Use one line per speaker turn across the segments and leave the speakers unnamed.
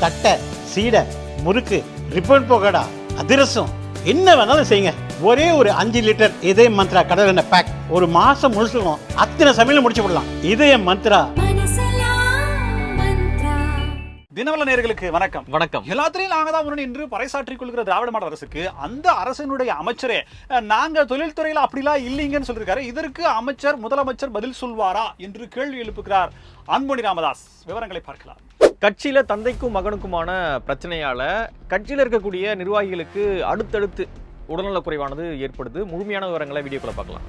தட்டை, சீடை, முறுக்கு, ரிப்பன் பக்கோடா, அதிரசம், என்ன வேணாலும் செய்யுங்க. ஒரே ஒரு 5 லிட்டர் இதய மந்த்ரா கடல் எண்ணெய் பேக் ஒரு மாசம் முழுசுக்கும் அத்தனை சமையல் முடிச்சு விடலாம். இதய மந்த்ரா.
தினவல நேயர்களுக்கு வணக்கம்.
வணக்கம்.
எல்லாத்திலையும் நாங்க தான் முன்னாடி என்று பறைசாற்றிக் கொள்கிற திராவிட மாடல் அரசுக்கு அந்த அரசினுடைய அமைச்சரே நாங்க தொழில்துறையில அப்படிலாம் இல்லைங்கன்னு சொல்லியிருக்காரு. இதற்கு முதலமைச்சர் பதில் சொல்வாரா என்று கேள்வி எழுப்புகிறார் அன்புமணி ராமதாஸ். விவரங்களை பார்க்கலாம்.
கட்சியில தந்தைக்கும் மகனுக்குமான பிரச்சனையால கட்சியில இருக்கக்கூடிய நிர்வாகிகளுக்கு அடுத்தடுத்து உடல்நலக் குறைவானது ஏற்படுது. முழுமையான விவரங்களை வீடியோக்குள்ள பார்க்கலாம்.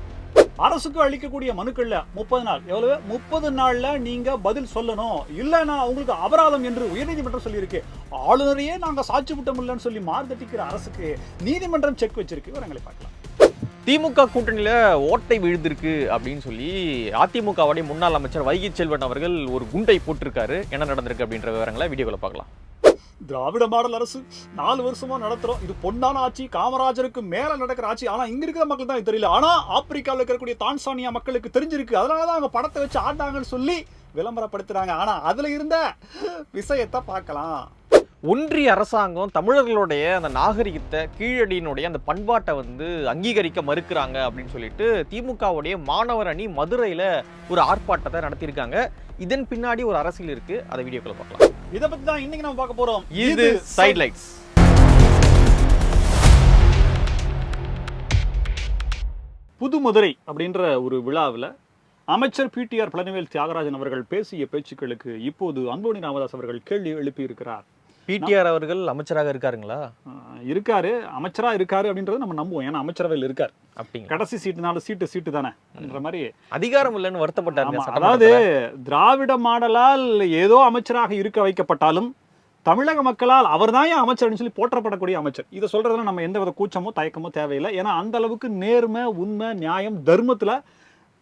அரசுக்கு அளிக்கக்கூடிய மனுக்கள்ல 30 நாள் எவ்வளவு 30 நாள்ல நீங்க பதில் சொல்லணும், இல்லைன்னா உங்களுக்கு அபராதம் என்று உயர்நீதிமன்றம் சொல்லியிருக்கு. ஆளுநரையே நாங்க சாட்சி விட்ட முடியலன்னு சொல்லி மார்தட்டிக்கிற அரசுக்கு நீதிமன்றம் செக் வச்சிருக்கு. விவரங்களை பார்க்கலாம்.
திமுக கூட்டணியில ஓட்டை விழுந்திருக்கு அப்படின்னு சொல்லி அதிமுகவுடைய முன்னாள் அமைச்சர் வைகை செல்வன் அவர்கள் ஒரு குண்டை போட்டிருக்காரு. என்ன நடந்திருக்கு அப்படின்ற விவரங்களை வீடியோக்குள்ள பார்க்கலாம்.
திராவிட மாடல் அரசு 4 வருஷமா நடத்துறோம். இது பொன்னான ஆட்சி, காமராஜருக்கு மேல நடக்கிற ஆட்சி. ஆனா இங்க இருக்கிற மக்கள் தான் தெரியல. ஆனா ஆப்பிரிக்காவில் இருக்கக்கூடிய தான்சானியா மக்களுக்கு தெரிஞ்சிருக்கு. அதனாலதான் அவங்க படத்தை வச்சு ஆட்டாங்கன்னு சொல்லி விளம்பரப்படுத்துறாங்க. ஆனா அதுல இருந்த விஷயத்தை பார்க்கலாம்.
ஒன்றிய அரசாங்கம் தமிழர்களுடைய அந்த நாகரிகத்தை, கீழடியினுடைய அந்த பண்பாட்டை அங்கீகரிக்க மறுக்கிறாங்க அப்படின்னு சொல்லிட்டு திமுகவுடைய மாணவர் அணி மதுரையில ஒரு ஆர்ப்பாட்டத்தை நடத்தியிருக்காங்க. இதன் பின்னாடி ஒரு அரசியல் இருக்கு. அதை வீடியோக்குள்ள பார்க்கலாம்.
இதை பத்தி தான் இன்னைக்கு நம்ம பார்க்க போறோம்.
இது சைட்லைட்ஸ்.
புதுமதுரை அப்படின்ற ஒரு விழாவில் அமைச்சர் PTR பழனிவேல் தியாகராஜன் அவர்கள் பேசிய பேச்சுக்களுக்கு இப்போது அன்புமணி ராமதாஸ் அவர்கள் கேள்வி எழுப்பி இருக்கிறார்.
PTR அவர்கள் அமைச்சராக இருக்காருங்களா?
இருக்காரு, அமைச்சரா இருக்காரு அப்படின்றத நம்ம நம்புவோம். ஏன்னா அமைச்சரவையில் இருக்கார்.
அப்படிங்க.
கடைசி சீட்டுனால சீட்டு தானே என்ற மாதிரி
அதிகாரம் இல்லைன்னு வருத்தப்பட்டாரு.
அதாவது திராவிட மாடலால் ஏதோ அமைச்சராக இருக்க வைக்கப்பட்டாலும் தமிழக மக்களால் அவர் தான் அமைச்சர்னு சொல்லி போற்றப்படக்கூடிய அமைச்சர். இதை சொல்றதுல நம்ம எந்த வித கூச்சமோ தயக்கமோ தேவையில்லை. ஏன்னா அந்த அளவுக்கு நேர்மை, உண்மை, நியாயம், தர்மத்துல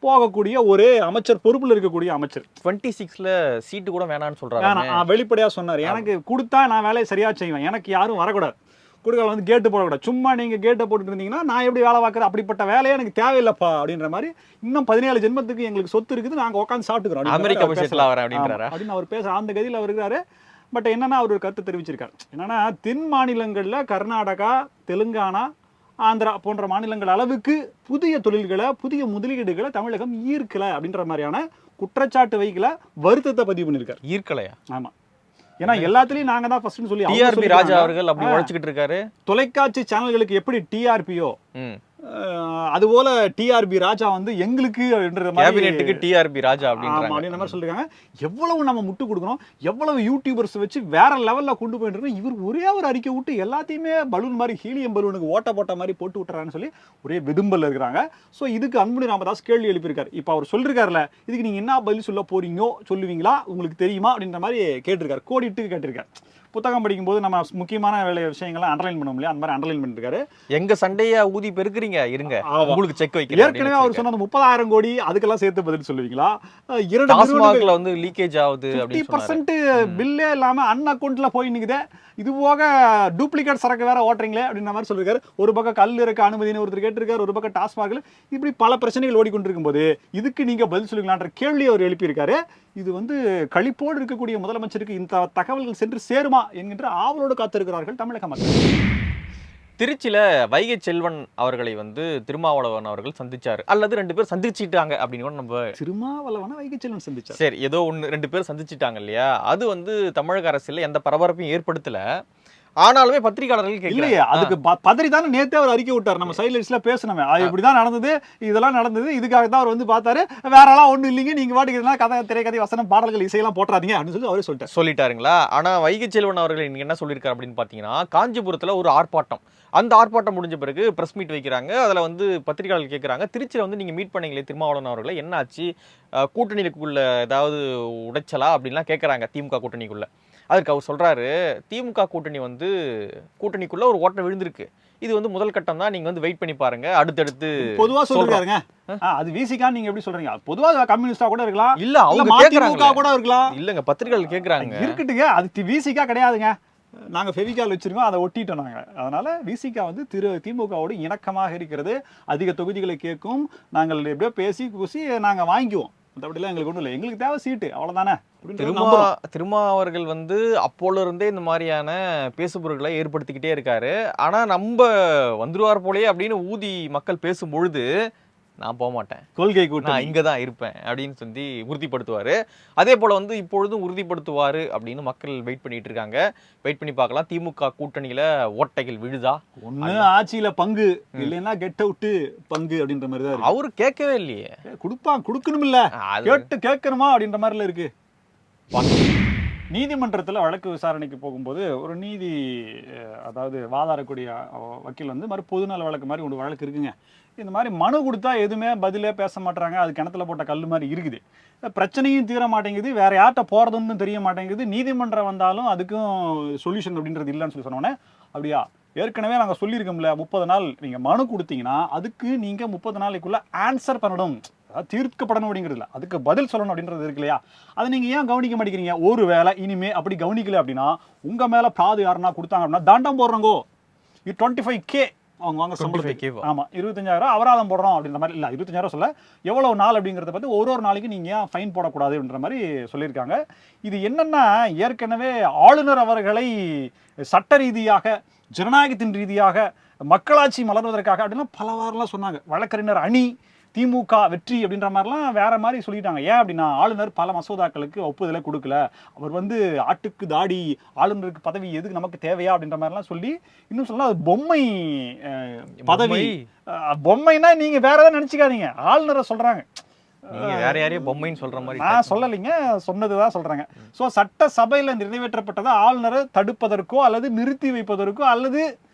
போகக்கூடிய ஒரு அமைச்சர், பொறுப்புல இருக்கக்கூடிய அமைச்சர்.
26ல சீட்டு கூட வேணான்னு சொல்றாரு.
வெளிப்படையா சொன்னார், எனக்கு கொடுத்தா நான் வேலையை சரியா செய்வேன், எனக்கு யாரும் வரக்கூடாது, கொடுக்கல கேட்டு போடக்கூடாது, சும்மா நீங்க கேட்டை போட்டுட்டு இருந்தீங்கன்னா நான் எப்படி வேலை பார்க்குறேன், அப்படிப்பட்ட வேலையை எனக்கு தேவையில்லைப்பா அப்படின்ற மாதிரி. இன்னும் 17 ஜென்மத்துக்கு எங்களுக்கு சொத்து இருக்குது, நாங்க உட்காந்து சாப்பிட்டுக்கிறோம் அப்படின்னு அவர் பேச அந்த கதியில் அவர் இருக்கிறாரு. பட் என்னன்னா அவர் ஒரு கருத்து தெரிவிச்சிருக்காரு. என்னன்னா தென் மாநிலங்கள்ல கர்நாடகா, தெலுங்கானா, ஆந்திரா போன்ற மாநிலங்கள் அளவுக்கு புதிய தொழில்களை, புதிய முதலீடுகளை தமிழகம் ஈர்க்கல அப்படின்ற மாதிரியான குற்றச்சாட்டு வைக்கல, வருத்தத்தை பதிவு பண்ணிருக்காரு.
ஈர்க்கலையா?
ஆமா. ஏன்னா எல்லாத்துலயும் நாங்க தான் ஃபர்ஸ்ட்னு சொல்லி
டிஆர்பி ராஜா அவர்கள் அப்படி உழைச்சிட்டு இருக்காரு.
தொலைக்காட்சி சேனல்களுக்கு எப்படி டிஆர்பியோ அதுபோல டிஆர்பி ராஜா எங்களுக்கு
கேபினெட்டுக்கு டிஆர்பி ராஜா
அப்படின்ற மாதிரி சொல்லிருக்காங்க. எவ்வளவு நம்ம முட்டு கொடுக்கணும், எவ்வளவு யூடியூபர்ஸ் வச்சு வேற லெவல்ல கொண்டு போயிட்டு இருக்கோம். இவர் ஒரே ஒரு அறிக்கை விட்டு எல்லாத்தையுமே பலூன் மாதிரி, ஹீலியம் பலூனுக்கு ஓட்ட போட்ட மாதிரி போட்டு விட்டுறான்னு சொல்லி ஒரே விதும்பல் இருக்கிறாங்க. ஸோ இதுக்கு அன்புமணி ராமதாஸ் கேள்வி எழுப்பியிருக்காரு. இப்போ அவர் சொல்லிருக்காருல, இதுக்கு நீங்க என்ன பதில் சொல்ல போறீங்கோ, சொல்லுவீங்களா, உங்களுக்கு தெரியுமா அப்படின்ற மாதிரி கேட்டிருக்காரு. கோடிட்டு கேட்டிருக்காரு. புத்தகம் படிக்கும்போது நம்ம முக்கியமான விஷயங்கள்லாம் அண்டர்லைன் பண்ணுவோம் இல்லையா, அந்த மாதிரி அண்டர்லைன் பண்ணிருக்காரு.
எங்க சண்டையா ஊதி பெருக்குறீங்க, இருங்க உங்களுக்கு செக் வைக்கிறேன்.
ஏற்கனவே அவர் சொன்ன 30,000 கோடி அதுக்கெல்லாம் சேர்த்து பதில் சொல்லுவீங்களா,
2 லீக்கேஜ் ஆகுது,
50% பில்லே இல்லாம அன் அக்கௌண்ட்ல போய் நிக்குதே, இது போக டூப்ளிகேட் சரக்கு வேற ஓட்டுறீங்களே அப்படின்ற மாதிரி சொல்லிருக்காரு. ஒரு பக்கம் கல் இருக்க அனுமதினு ஒருத்தர் கேட்டிருக்காரு, ஒரு பக்கம் டாஸ்மாக்ல, இப்படி பல பிரச்சனைகள் ஓடிக்கொண்டிருக்கும் போது இதுக்கு நீங்க பதில் சொல்லுவீங்களான்ற கேள்வி அவர் எழுப்பியிருக்காரு. இது களிப்போடு இருக்கக்கூடிய முதலமைச்சருக்கு இந்த தகவல்கள் சென்று சேருமா என்கின்ற ஆவலோடு காத்திருக்கிறார்கள் தமிழக மக்கள்.
திருச்சியில வைகை செல்வன் அவர்களை திருமாவளவன் அவர்கள் சந்திச்சாரு, அல்லது 2 பேர் சந்திச்சிட்டாங்க அப்படின்னு நம்ம.
திருமாவளவன் வைகை செல்வன் சந்திச்சார்,
சரி ஏதோ 2 பேர் சந்திச்சிட்டாங்க இல்லையா. அது தமிழக அரசியல் எந்த பரபரப்பையும் ஏற்படுத்தல. ஆனாலுமே பத்திரிகையாளர்கள்
இல்லையே, அதுக்கு பதறிதானே நேத்தே அவர் அறிக்கை விட்டார். நம்ம சைட்லைட்ஸ்ல பேசணுமே, அது இப்படிதான் நடந்தது, இதெல்லாம் நடந்தது, இதுக்காக தான் அவர் பார்த்தாரு, வேற எல்லாம் ஒண்ணும் இல்லைங்க, நீங்க பாட்டுக்கு கதை, திரைக்கதை, வசனம், பாடல்கள், இசையெல்லாம் போட்டுறாதீங்க அப்படின்னு சொல்லி அவரே சொல்லிட்டாருங்களா.
ஆனா வைகை செல்வன் அவர்கள் இன்னைக்கு என்ன சொல்லியிருக்காரு அப்படின்னு பாத்தீங்கன்னா, காஞ்சிபுரத்துல ஒரு ஆர்ப்பாட்டம், அந்த ஆர்ப்பாட்டம் முடிஞ்ச பிறகு பிரஸ் மீட் வைக்கிறாங்க. அதுல பத்திரிகையாளர்கள் கேட்கறாங்க, திருச்சியில நீங்க மீட் பண்ணீங்களே திருமாவளவன் அவர்களை, என்ன ஆச்சு, கூட்டணிக்குள்ள ஏதாவது உடைச்சலா அப்படின்லாம் கேட்கறாங்க திமுக கூட்டணிக்குள்ள. அதுக்கு அவர் சொல்றாரு, திமுக கூட்டணி கூட்டணிக்குள்ள ஒரு ஓட்டை விழுந்திருக்கு, இது முதல் கட்டம் தான், நீங்க வெயிட் பண்ணி பாருங்க, அடுத்தடுத்து
பொதுவா சொல்றாருங்க. அது விசிகா நீங்க எப்படி சொல்றீங்க, பொதுவா கம்யூனிஸ்டா கூட இருக்கலாம்,
இல்ல அவங்க கேக்குறாங்க
கூட இருக்கலாம்,
இல்லங்க பத்திரிகையாளர்கள் கேக்குறாங்க.
இருக்கட்டுங்க, அது விசிகா கிடையாதுங்க, நாங்க ஃபெவிகால் வச்சிருக்கோம், அதை ஒட்டிட்டோம் நாங்க. அதனால விசிகா திமுகவோடு இணக்கமாக இருக்கிறது, அதிக தொகுதிகளை கேட்கும், நாங்கள் எப்படியோ பேசி கூசி நாங்க வாங்கிக்குவோம். மற்றபடிலாம் எங்களுக்கு ஒன்றும் இல்லை, எங்களுக்கு தேவை சீட்டு அவ்வளோதானே.
திருமா அவர்கள் வந்து அப்போல இருந்தே இந்த மாதிரியான பேசுபொருட்களை ஏற்படுத்திக்கிட்டே இருக்காரு. ஆனா நம்ம வந்துருவார் போலயே அப்படின்னு ஊதி மக்கள் பேசும் பொழுது நான் போக மாட்டேன்,
கொள்கை கூட்டம்,
நான் இங்க தான் இருப்பேன் அப்படின்னு சொல்லி உறுதிப்படுத்துவாரு. அதே போல வந்து இப்பொழுதும் உறுதிப்படுத்துவாரு அப்படின்னு மக்கள் வெயிட் பண்ணிட்டு இருக்காங்க. வெயிட் பண்ணி பார்க்கலாம். திமுக கூட்டணியில ஓட்டைகள் விழுதா,
ஒண்ணு ஆட்சியில பங்கு இல்லைன்னா கெட் அவுட் பங்கு அப்படின்ற மாதிரி தான் இருக்கு.
அவரு கேட்கவே இல்லையே,
கொடுக்கணும் இல்ல,
அது
கேட்கணுமா அப்படின்ற மாதிரில இருக்கு. நீதிமன்றத்தில் வழக்கு விசாரணைக்கு போகும்போது ஒரு அதாவது வாதாடக்கூடிய வக்கீல் வந்து மாதிரி பொதுநல வழக்கு மாதிரி ஒரு வழக்கு இருக்குங்க. இந்த மாதிரி மனு கொடுத்தா எதுவுமே பதிலே பேச மாட்டாங்க, அது கிணத்துல போட்ட கல் மாதிரி இருக்குது. பிரச்சனையும் தீர மாட்டேங்குது, வேற யார்கிட்ட போறதுன்னு தெரிய மாட்டேங்குது. நீதிமன்றம் வந்தாலும் அதுக்கும் சொல்யூஷன் அப்படின்றது இல்லைன்னு சொல்லி சொன்னோன்னே, அப்படியா ஏற்கனவே நாங்கள் சொல்லியிருக்கோம்ல 30 நாள் நீங்கள் மனு கொடுத்தீங்கன்னா அதுக்கு நீங்கள் 30 நாளைக்குள்ள ஆன்சர் பண்ணணும், அதாவது தீர்க்கப்படணும் அப்படிங்கிறதுல அதுக்கு பதில் சொல்லணும் அப்படின்றது இருக்கு இல்லையா. அதை நீங்கள் ஏன் கவனிக்க மாட்டேங்கிறீங்க? ஒரு வேளை இனிமே அப்படி கவனிக்கல அப்படின்னா உங்கள் மேலே பிராது யாருன்னா கொடுத்தாங்க அப்படின்னா தண்டம் போடுறோங்கோ, 25K அவங்க வாங்க சம்பளத்துக்கு. ஆமாம், 25,000 அபராதம் போடுறோம் அப்படின்ற மாதிரி. இல்லை 25,000 சொல்ல, எவ்வளோ நாள் அப்படிங்கிறத பார்த்து ஒரு நாளைக்கு நீங்கள் ஏன் ஃபைன் போடக்கூடாது அப்படின்ற மாதிரி சொல்லியிருக்காங்க. இது என்னென்னா, ஏற்கனவே ஆளுநர் அவர்களை சட்ட ரீதியாக ஜனநாயகத்தின் ரீதியாக மக்களாட்சி மலர்வதற்காக அப்படின்னா பலவாறுலாம் சொன்னாங்க. வழக்கறிஞர் அணி திமுக வெற்றி அப்படின்ற மாதிரிலாம் வேற மாதிரி சொல்லிட்டாங்க. ஏன் அப்படின்னா ஆளுநர் பல மசோதாக்களுக்கு ஒப்புதலை கொடுக்கல, அவர் வந்து ஆட்டுக்கு தாடி, ஆளுநருக்கு பதவி எதுக்கு நமக்கு தேவையா அப்படின்ற மாதிரிலாம் சொல்லி, இன்னும் சொல்லலாம் அது பொம்மை பதவி. பொம்மைனா நீங்க வேற ஏதாவது நினைச்சுக்காதீங்க, ஆளுநரை சொல்றாங்க,
வேற யாரையும் பொம்மைன்னு சொல்ற மாதிரி
நான் சொல்லலைங்க, சொன்னதுதான் சொல்றாங்க. ஸோ சட்டசபையில் நிறைவேற்றப்பட்டதை ஆளுநரை தடுப்பதற்கோ அல்லது நிறுத்தி வைப்பதற்கோ அல்லது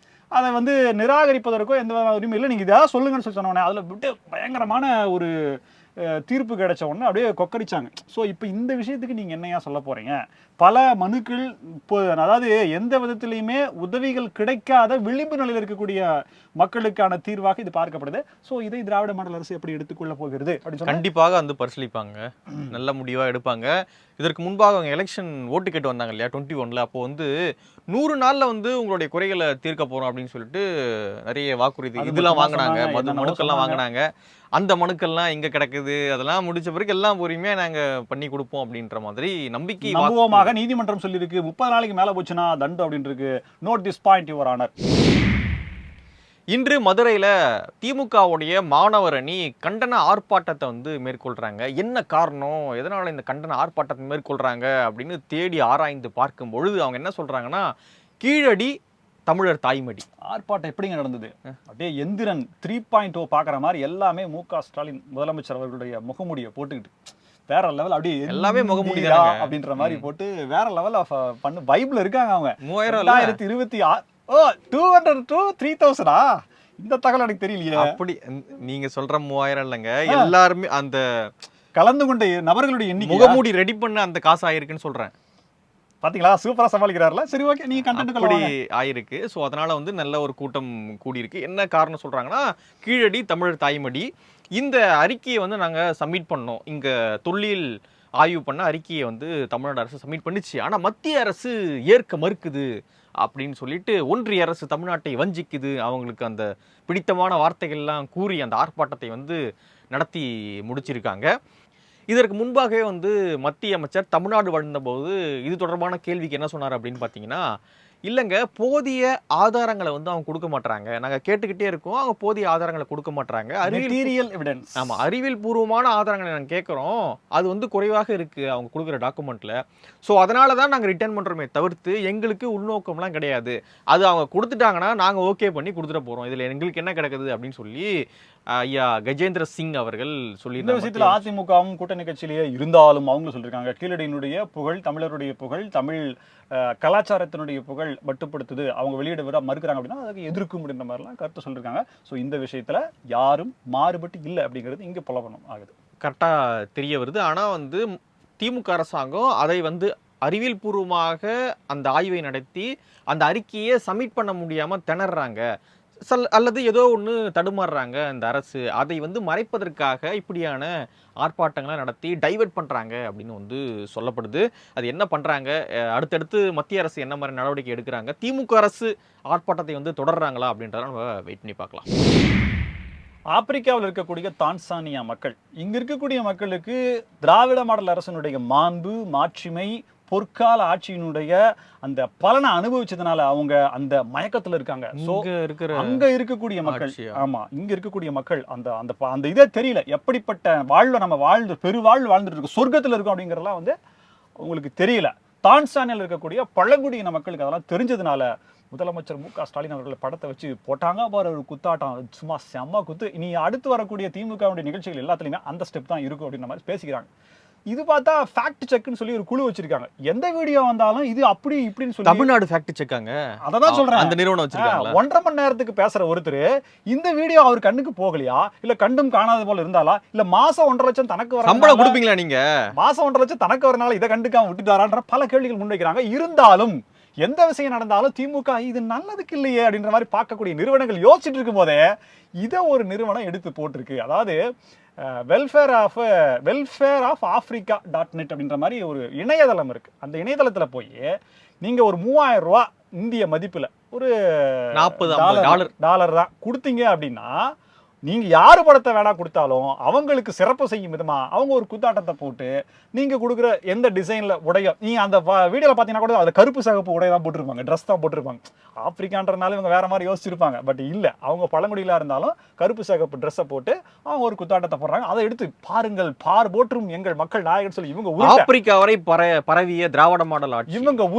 அதை வந்து நிராகரிப்பதற்கோ எந்த உரிமை இல்லை, நீங்கள் இதாக சொல்லுங்கன்னு சொல்லி சொன்னோன்னே அதில் விட்டு பயங்கரமான ஒரு தீர்ப்பு கிடைச்ச உடனே அப்படியே கொக்கரிச்சாங்க. ஸோ இப்போ இந்த விஷயத்துக்கு நீங்கள் என்னையா சொல்ல போகிறீங்க? பல மனுக்கள் இப்போ அதாவது எந்த விதத்திலையுமே உதவிகள் கிடைக்காத விளிம்பு நிலையில் இருக்கக்கூடிய மக்களுக்கான தீர்வாக இது பார்க்கப்படுது. ஸோ இதை திராவிட மாடல் அரசு எப்படி எடுத்துக்கொள்ள போகிறது அப்படின்னு
கண்டிப்பாக வந்து பரிசீலிப்பாங்க, நல்ல முடிவாக எடுப்பாங்க. இதற்கு முன்பாக அவங்க எலெக்ஷன் ஓட்டு கேட்டு வந்தாங்க இல்லையா 21ல், அப்போ வந்து 100 நாளில் வந்து உங்களுடைய குறைகளை தீர்க்க போகிறோம் அப்படின்னு சொல்லிட்டு நிறைய வாக்குறுதி இதெல்லாம் வாங்கினாங்க, மனுக்கள்லாம் வாங்கினாங்க. அந்த மனுக்கள்லாம் எங்கே கிடக்குது, அதெல்லாம் முடிச்ச பிறகு எல்லாம் பொறுமையாக நாங்கள் பண்ணி கொடுப்போம் அப்படின்ற மாதிரி நம்பிக்கை
நம்புவோமாக நீதிமன்றம் சொல்லியிருக்கு. 30 நாளைக்கு மேலே போச்சுன்னா தண்டு அப்படின்னு இருக்கு. Note this point your honour.
இன்று மதுரையில் திமுகவுடைய மாணவர் அணி கண்டன ஆர்ப்பாட்டத்தை வந்து மேற்கொள்கிறாங்க. என்ன காரணம், எதனால் இந்த கண்டன ஆர்ப்பாட்டத்தை மேற்கொள்கிறாங்க அப்படின்னு தேடி ஆராய்ந்து பார்க்கும் பொழுது அவங்க என்ன சொல்கிறாங்கன்னா, கீழடி தமிழர் தாய்மடி.
ஆர்ப்பாட்டம் எப்படிங்க நடந்தது? அப்படியே எந்திரன் 3.0 பார்க்குற மாதிரி எல்லாமே மு.க. ஸ்டாலின் முதலமைச்சர் அவர்களுடைய முகமூடியை போட்டுக்கிட்டு வேற லெவல் அப்படியே எல்லாமே முகமூடி அப்படின்ற மாதிரி போட்டு வேற லெவல் பண்ணு வைப்ல இருக்காங்க அவங்க. 2026 200 to 3000 இந்த தகவல் எனக்கு தெரியலையே.
அப்படி நீங்க சொல்ற 3000 இல்லைங்க, எல்லாருமே அந்த
கலந்து கொண்ட நபர்களுடைய எண்ணிக்கை
முகமூடி ரெடி பண்ண அந்த காசு ஆயிருக்குன்னு சொல்றேன்.
பாத்தீங்களா, சூப்பரா சமாளிக்கிறாருல. சரி, ஓகே, நீங்க கண்டென்ட்
அப்படி ஆயிருக்கு. ஸோ அதனால வந்து நல்ல ஒரு கூட்டம் கூடியிருக்கு. என்ன காரணம் சொல்றாங்கன்னா, கீழடி தமிழர் தாய்மடி இந்த அறிக்கையை வந்து நாங்கள் சப்மிட் பண்ணோம். இங்கே தொல்லியல் ஆய்வு பண்ண அறிக்கையை வந்து தமிழ்நாடு அரசு சப்மிட் பண்ணிச்சு. ஆனால் மத்திய அரசு ஏற்க மறுக்குது அப்படின்னு சொல்லிட்டு ஒன்றிய அரசு தமிழ்நாட்டை வஞ்சிக்குது, அவங்களுக்கு அந்த பிடித்தமான வார்த்தைகள்லாம் கூறி அந்த ஆர்ப்பாட்டத்தை வந்து நடத்தி முடிச்சிருக்காங்க. இதற்கு முன்பாகவே வந்து மத்திய அமைச்சர் தமிழ்நாடு வந்தபோது இது தொடர்பான கேள்விக்கு என்ன சொன்னார் அப்படின்னு பார்த்தீங்கன்னா, இல்லைங்க, போதிய ஆதாரங்களை வந்து அவங்க கொடுக்க மாட்டாங்க, நாங்கள் கேட்டுக்கிட்டே இருக்கோம், அவங்க போதிய ஆதாரங்களை கொடுக்க மாட்டாங்க,
அறிவியல் எவிடன்ஸ்,
ஆமாம் அறிவியல் பூர்வமான ஆதாரங்களை நாங்கள் கேட்குறோம், அது வந்து குறைவாக இருக்குது அவங்க கொடுக்குற டாக்குமெண்ட்டில். ஸோ அதனால தான் நாங்கள் ரிட்டர்ன் பண்ணுறோமே தவிர்த்து எங்களுக்கு உள்நோக்கம்லாம் கிடையாது, அது அவங்க கொடுத்துட்டாங்கன்னா நாங்கள் ஓகே பண்ணி கொடுத்துட போகிறோம், இதில் எங்களுக்கு என்ன கிடக்குது அப்படின்னு சொல்லி ஐயா கஜேந்திர சிங் அவர்கள் சொல்லி.
இந்த விஷயத்தில் அதிமுகவும் கூட்டணி கட்சியிலேயே இருந்தாலும் அவங்க சொல்லியிருக்காங்க, கீழடியினுடைய புகழ், தமிழருடைய புகழ், தமிழ் கலாச்சாரத்தினுடைய புகழ் மட்டுப்படுத்துது, அவங்க வெளியிட விட மறுக்கிறாங்க அப்படின்னா அதுக்கு எதிர்க்கும் அப்படின்ற மாதிரிலாம் கருத்து சொல்லியிருக்காங்க. ஸோ இந்த விஷயத்தில் யாரும் மாறுபட்டு இல்லை அப்படிங்கிறது இங்கே புலவனம் ஆகுது,
கரெக்டாக தெரிய வருது. ஆனால் வந்து திமுக அரசாங்கம் அதை வந்து அறிவியல் பூர்வமாக அந்த ஆய்வை நடத்தி அந்த அறிக்கையை சப்மிட் பண்ண முடியாமல் திணறாங்க, அல்லது ஏதோ ஒன்று தடுமாறுறாங்க அந்த அரசு, அதை வந்து மறைப்பதற்காக இப்படியான ஆர்ப்பாட்டங்களை நடத்தி டைவர்ட் பண்ணுறாங்க அப்படின்னு வந்து சொல்லப்படுது. அது என்ன பண்ணுறாங்க, அடுத்தடுத்து மத்திய அரசு என்ன மாதிரி நடவடிக்கை எடுக்கிறாங்க, திமுக அரசு ஆர்ப்பாட்டத்தை வந்து தொடர்றாங்களா அப்படின்றத நம்ம வெயிட் பண்ணி பார்க்கலாம்.
ஆப்பிரிக்காவில் இருக்கக்கூடிய தான்சானியா மக்கள், இங்க இருக்கக்கூடிய மக்களுக்கு திராவிட மாடல் அரசனுடைய மாண்பு, மாட்சிமை, பொற்கால ஆட்சியினுடைய அந்த பலனை அனுபவிச்சதுனால அவங்க அந்த மயக்கத்துல இருக்காங்க. சோ அங்க இருக்கக்கூடிய மக்கள், ஆமா, இங்க இருக்கக்கூடிய மக்கள் அந்த அந்த அந்த இதே தெரியல, எப்படிப்பட்ட வாழ்வை நம்ம பெருவாழ்வு வாழ்ந்துட்டு இருக்கோம், சொர்க்கத்துல இருக்கோம் அப்படிங்கறதெல்லாம் வந்து உங்களுக்கு தெரியல. தான்சானியாவில் இருக்கக்கூடிய பழங்குடியின மக்களுக்கு அதெல்லாம் தெரிஞ்சதுனால முதலமைச்சர் மு க ஸ்டாலின் அவர்கள் படத்தை வச்சு போட்டாங்க பாரு ஒரு குத்தாட்டம், சும்மா செம்ம குத்து. இனி அடுத்து வரக்கூடிய திமுகவுடைய நிகழ்ச்சிகள் எல்லாத்துலயுமே அந்த ஸ்டெப் தான் இருக்கும் அப்படின்ற மாதிரி பேசிக்கிறாங்க. இது பார்த்தா ஃபேக்ட் செக்னு சொல்லி ஒரு குழு வச்சிருக்காங்க. எந்த வீடியோ வந்தாலும் இது அப்படி இப்படின்னு சொல்லி
தமிழ்நாடு ஃபேக்ட் செக்காங்க,
அதான் சொல்றேன்,
அந்த நிறுவனம் வச்சிருக்காங்க.
1.5 மணி நேரத்துக்கு பேசுற ஒருத்தர் இந்த வீடியோ அவர் கண்ணுக்கு போகலையா, இல்ல கண்டும் காணாத போல இருந்தாலா, இல்ல மாசம் 1.5 லட்சம் தனக்கு வர
சம்பளம் கொடுப்பீங்களா நீங்க,
மாசம் 1.5 லட்சம் தனக்கு வரனால இதை கண்டுக்காம விட்டுட்டாரான்ற பல கேள்விகள் முன்வைக்கிறாங்க. இருந்தாலும் எந்த விஷயம் நடந்தாலும் திமுக இது நல்லதுக்கு இல்லையே அப்படின்ற மாதிரி பார்க்கக்கூடிய நிறுவனங்கள் யோசிச்சுட்டு இருக்கும் போதே இதை ஒரு நிறுவனம் எடுத்து போட்டிருக்கு. அதாவது வெல்ஃபேர் ஆஃப் africa.net அப்படின்ற மாதிரி ஒரு இணையதளம் இருக்கு. அந்த இணையதளத்துல போய் நீங்க ஒரு 3000 ரூபாய் இந்திய மதிப்புல ஒரு $40 தான் கொடுத்தீங்க அப்படின்னா, நீங்க யாரு படத்தை வேணா கொடுத்தாலும் அவங்களுக்கு சிறப்பு செய்யும் விதமா அவங்க ஒரு குத்தாட்டத்தை போட்டு நீங்க கொடுக்குற எந்த டிசைன்ல உடையோ, நீங்க அந்த வீடியோல பாத்தீங்கன்னா கூட அதுல கருப்பு சிகப்பு உடைய தான் போட்டிருப்பாங்க, ட்ரெஸ் தான் போட்டிருப்பாங்க. ஆப்பிரிக்கான்றனால இவங்க வேற மாதிரி யோசிச்சிருப்பாங்க. பட் இல்ல, அவங்க பழங்குடியில இருந்தாலும் கருப்பு சிகப்பு ட்ரெஸ்ஸை போட்டு அவங்க ஒரு குத்தாட்டத்தை போடுறாங்க. அதை எடுத்து பாருங்கள், பார் போற்றும் எங்கள் மக்கள் நாயகன் சொல்லி இவங்க
ஆப்பிரிக்கா வரை பரவிய திராவிட மாடல் ஆட்சி
இவங்க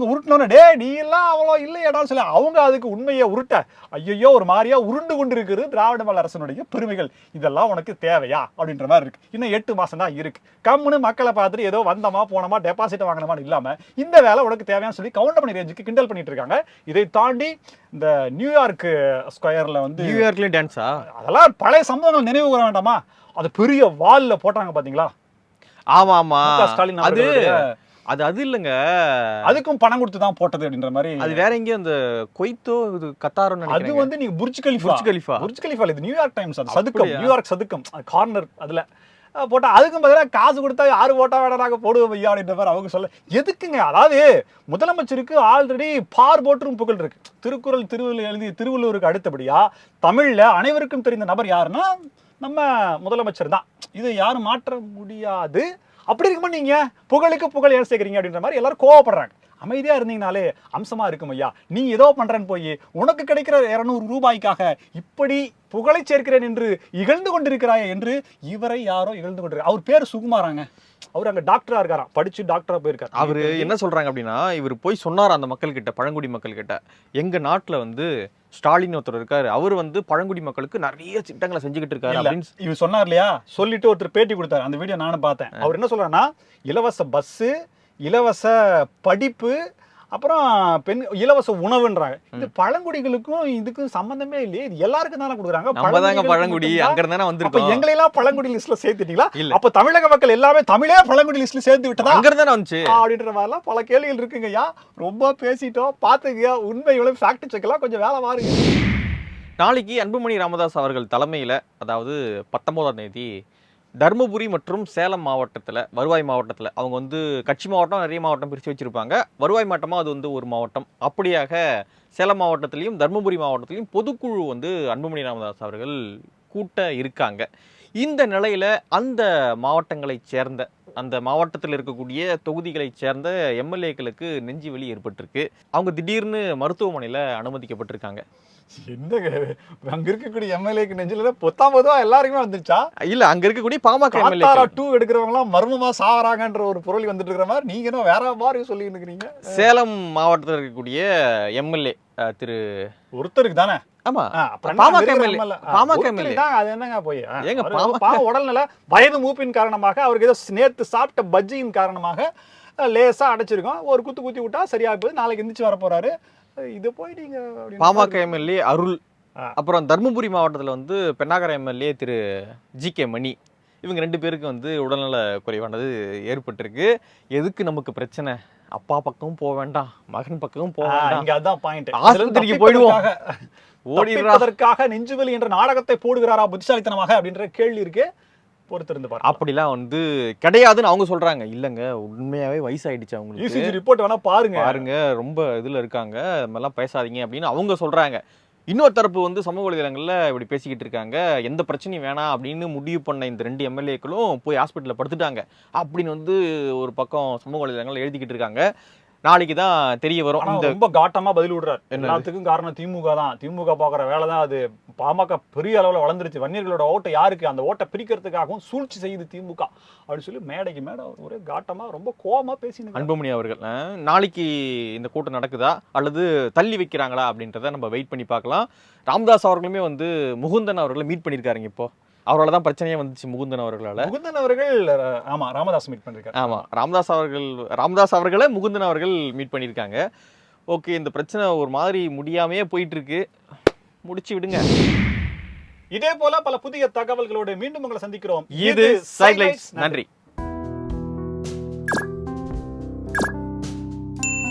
உருட்டினோன்னு டே நீ எல்லாம் அவ்வளோ இல்லையடான்னு சொல்லி அவங்க அதுக்கு உண்மையை உருட்ட, ஐயோ ஒரு மாதிரியா உருண்டு கொண்டு இருக்கிறது திராவிட மாடல் அரசனுடைய பெருமைகள், இதெல்லாம் உனக்கு தேவையா அப்படின்ற மாதிரி இருக்கு. இன்னும் 8 மாசம் தான் இருக்கு, கம்முன்னு மக்களை பார்த்துட்டு ஏதோ வந்தமா போனமா டெபாசிட் வாங்கினமான்னு இல்லாம இந்த வேலை உனக்கு தேவையான்னு சொல்லி கவுண்டர் பண்ணி ரேஞ்சுக்கு கிண்டல் பண்ணிட்டு இருக்காங்க. இதை தாண்டி இந்த நியூயார்க் ஸ்கொயர்ல வந்து
நியூயார்க்லயும் டான்ஸா,
அதெல்லாம் பழைய சம்பவங்கள் நினைவு கூற வேண்டாமா, அது பெரிய வால்ல போட்டாங்க பாத்தீங்களா.
ஆமா ஆமா,
ஸ்டாலின்
அது இல்லங்க,
அதுக்கும் பணம் கொடுத்து தான் போட்டது அப்படின்ற மாதிரி.
அது வேற எங்கேயோ அந்த கொய்த்தோ இது கத்தாரோ நினைக்கிறேன்.
அது வந்து நீங்க புர்ஜ் கலிஃபா இது நியூயார்க் டைம்ஸ், அது சதுக்கம், நியூயார்க் சதுக்கம் கார்னர், அதுல போட்டா அதுக்கும் பதிலாக காசு கொடுத்தா யாரு போட்டா வேணாங்க போடுவோம் ஐயா அப்படின்ற மாதிரி அவங்க சொல்ல எதுக்குங்க. அதாவது முதலமைச்சருக்கு ஆல்ரெடி பார் போற்றும் புகழ் இருக்கு. திருவள்ளுவர் எழுதிய திருவள்ளுவருக்கு அடுத்தபடியா தமிழ்ல அனைவருக்கும் தெரிந்த நபர் யாருன்னா நம்ம முதலமைச்சர் தான். இதை யாரும் மாற்ற முடியாது. அப்படி இருக்கும்போது நீங்க புகழுக்கு புகழ் ஏன் சேர்க்குறீங்க அப்படின்ற மாதிரி எல்லாரும் கோவப்படுறாங்க. அமைதியா இருந்தீங்கனாலே அம்சமா இருக்கும் ஐயா, நீ ஏதோ பண்றேன்னு போய் உனக்கு கிடைக்கிற 200 ரூபாய்க்காக இப்படி புகழை சேர்க்கிறேன் என்று இகழ்ந்து கொண்டிருக்கிறாய் என்று இவரை யாரோ இகழ்ந்து கொண்டிருக்காரு. அவர் பேர் சுகுமாராங்க, அவர் அங்க டாக்டரா இருக்காராம், படிச்சு டாக்டரா போயிருக்காரு.
அவரு என்ன சொல்றாங்க அப்படின்னா, இவர் போய் சொன்னார் அந்த மக்கள் கிட்ட, பழங்குடி மக்கள் கிட்ட, எங்க நாட்டுல வந்து ஸ்டாலின் ஒருத்தர் இருக்காரு, அவர் வந்து பழங்குடி மக்களுக்கு நிறைய திட்டங்களை செஞ்சுக்கிட்டு இருக்காரு அப்படின்னு
இவர் சொன்னார் இல்லையா. சொல்லிட்டு ஒருத்தர் பேட்டி கொடுத்தாரு, அந்த வீடியோ நானும் பார்த்தேன். அவர் என்ன சொல்றாருன்னா, இலவச பஸ், இலவச படிப்பு, அப்புறம் இலவச உணவுன்றாங்க. இது பழங்குடிகளுக்கும் இதுக்கும் சம்பந்தமே இல்லையே, இது எல்லாருக்கும் தானே கொடுக்குறாங்க.
பழங்குடி அங்க இருந்தானே வந்திருக்கோம்.
எங்களை எல்லாம் பழங்குடி லிஸ்ட்ல சேர்த்துட்டீங்களா? அப்ப தமிழக மக்கள் எல்லாமே தமிழே பழங்குடி லிஸ்ட்ல சேர்த்து விட்டதா
அங்க இருந்தானே வந்துச்சு
அப்படின்ற மாதிரிலாம் பல கேள்விகள் இருக்குங்கய்யா. ரொம்ப பேசிட்டோம், பாத்துக்கயா, உண்மைகளும் ஃபேக்ட் செக்லாம் கொஞ்சம் வேலை பாருங்க.
நாளைக்கு அன்புமணி ராமதாஸ் அவர்கள் தலைமையில, அதாவது 19ஆம் தேதி தர்மபுரி மற்றும் சேலம் மாவட்டத்தில், வருவாய் மாவட்டத்தில், அவங்க வந்து கட்சி மாவட்டம் நிறைய மாவட்டம் பிரித்து வச்சுருப்பாங்க, வருவாய் மாவட்டமாக அது வந்து ஒரு மாவட்டம். அப்படியாக சேலம் மாவட்டத்திலையும் தர்மபுரி மாவட்டத்திலையும் பொதுக்குழு வந்து அன்புமணி ராமதாஸ் அவர்கள் கூட்ட இருக்காங்க. இந்த நிலையில் அந்த மாவட்டங்களை சேர்ந்த, அந்த மாவட்டத்தில் இருக்கக்கூடிய தொகுதிகளை சேர்ந்த எம்எல்ஏக்களுக்கு நெஞ்சு வலி ஏற்பட்டிருக்கு. அவங்க திடீர்னு மருத்துவமனையில் அனுமதிக்கப்பட்டிருக்காங்க.
என்னங்க அங்க இருக்கக்கூடிய எம்எல்ஏக்கு நெஞ்சில பொத்தாமதுவா எல்லாருக்குமே வந்துருச்சா?
இல்ல, அங்க இருக்கக்கூடிய பாமக எம்எல்ஏ
2 எடுக்கிறவங்க எல்லாம் மர்மமா சாவறாங்கன்ற ஒரு பொருள் வந்துட்டு இருக்கிற மாதிரி நீங்க என்ன வேற மாதிரி சொல்லிட்டு இருக்கீங்க.
சேலம் மாவட்டத்தில் இருக்கக்கூடிய எம்எல்ஏ திரு
ஒருத்தருக்கு தானே.
ஆமா,
பாமக எம்எல்ஏ தான். அது என்னங்க போய் உடல்நல வயது மூப்பின் காரணமாக அவருக்கு ஏதோ நேத்து சாப்பிட்ட பஜ்ஜியின் காரணமாக லேசா அடைச்சிருக்கோம், ஒரு குத்து குத்தி விட்டா சரியா போகுது, நாளைக்கு எந்திரிச்சு வர போறாரு. இது போய் நீங்க
பாமக எம்எல்ஏ அருள், அப்புறம் தர்மபுரி மாவட்டத்தில் வந்து பெண்ணாகர எம்எல்ஏ திரு ஜி.கே. மணி, இவங்க 2 பேருக்கு வந்து உடல்நல குறைவானது ஏற்பட்டிருக்கு. எதுக்கு நமக்கு பிரச்சனை, அப்பா பக்கமும் போக வேண்டாம், மகன் பக்கமும் போக வேண்டாம்,
இங்க அதான் பாயிண்ட்,
ஆஸ்பத்திரிக்கு போயிடுவோம்,
ஓடிடுறதற்காக நெஞ்சுவலி என்ற நாடகத்தை போடுகிறாரா புத்திசாலித்தனமாக அப்படின்ற கேள்வி இருக்கு. பொறுத்திருந்து பாருங்க.
அப்படிலாம் வந்து கிடையாதுன்னு அவங்க சொல்றாங்க. இல்லங்க, உண்மையாவே வயசாயிடுச்சு அவங்களுக்கு,
ரிப்போர்ட் வேணா பாருங்க,
ரொம்ப இதுல இருக்காங்க, அதெல்லாம் பேசாதீங்க அப்படின்னு அவங்க சொல்றாங்க. இன்னொரு தரப்பு வந்து சமூக வலைதளங்கள்ல இப்படி பேசிக்கிட்டு இருக்காங்க, எந்த பிரச்சனையும் வேணாம் அப்படின்னு முடிவு பண்ண இந்த 2 எம்எல்ஏக்களும் போய் ஹாஸ்பிட்டலில் படுத்துட்டாங்க அப்படின்னு வந்து ஒரு பக்கம் சமூக வலைதளங்கள் எழுதிக்கிட்டு இருக்காங்க. நாளைக்கு தான் தெரிய வரும்.
ஆனா
இந்த
ரொம்ப காட்டமா பதில் விடுறாரு.
என்னது?
எல்லாத்துக்கும் காரணம் திமுக தான். திமுக பாக்குற வேலை தான் அது. பாமக பெரிய அளவுல வளர்ந்துருச்சு. வன்னியர்களோட ஓட்டை யாருக்கு? அந்த ஓட்டை பிரிக்கிறதுக்காகவும் சூழ்ச்சி செய்யுது திமுக அப்படின்னு சொல்லி மேடைக்கு மேடை ஒரே காட்டமா ரொம்ப கோவமா பேசினு.
அன்புமணி அவர்கள் நாளைக்கு இந்த கூட்டம் நடக்குதா அல்லது தள்ளி வைக்கிறாங்களா அப்படின்றத நம்ம வெயிட் பண்ணி பார்க்கலாம். ராமதாஸ் அவர்களுமே வந்து முகுந்தன் அவர்களை மீட் பண்ணியிருக்காருங்க. இப்போ அவரால் தான் பிரச்சனையே வந்துச்சு முகுந்தன் அவர்களால்.
முகுந்தன் அவர்கள் ஆமா ராமதாஸ் மீட் பண்ணிருக்காரு.
ஆமாம், ராமதாஸ் அவர்களை முகுந்தன் அவர்கள் மீட் பண்ணியிருக்காங்க. ஓகே, இந்த பிரச்சனை ஒரு மாதிரி முடியாமையே போயிட்டு இருக்கு, முடிச்சு விடுங்க.
இதே போல பல புதிய தகவல்களோடு மீண்டும் உங்களை சந்திக்கிறோம்.
இது சைட்லைட்ஸ். நன்றி.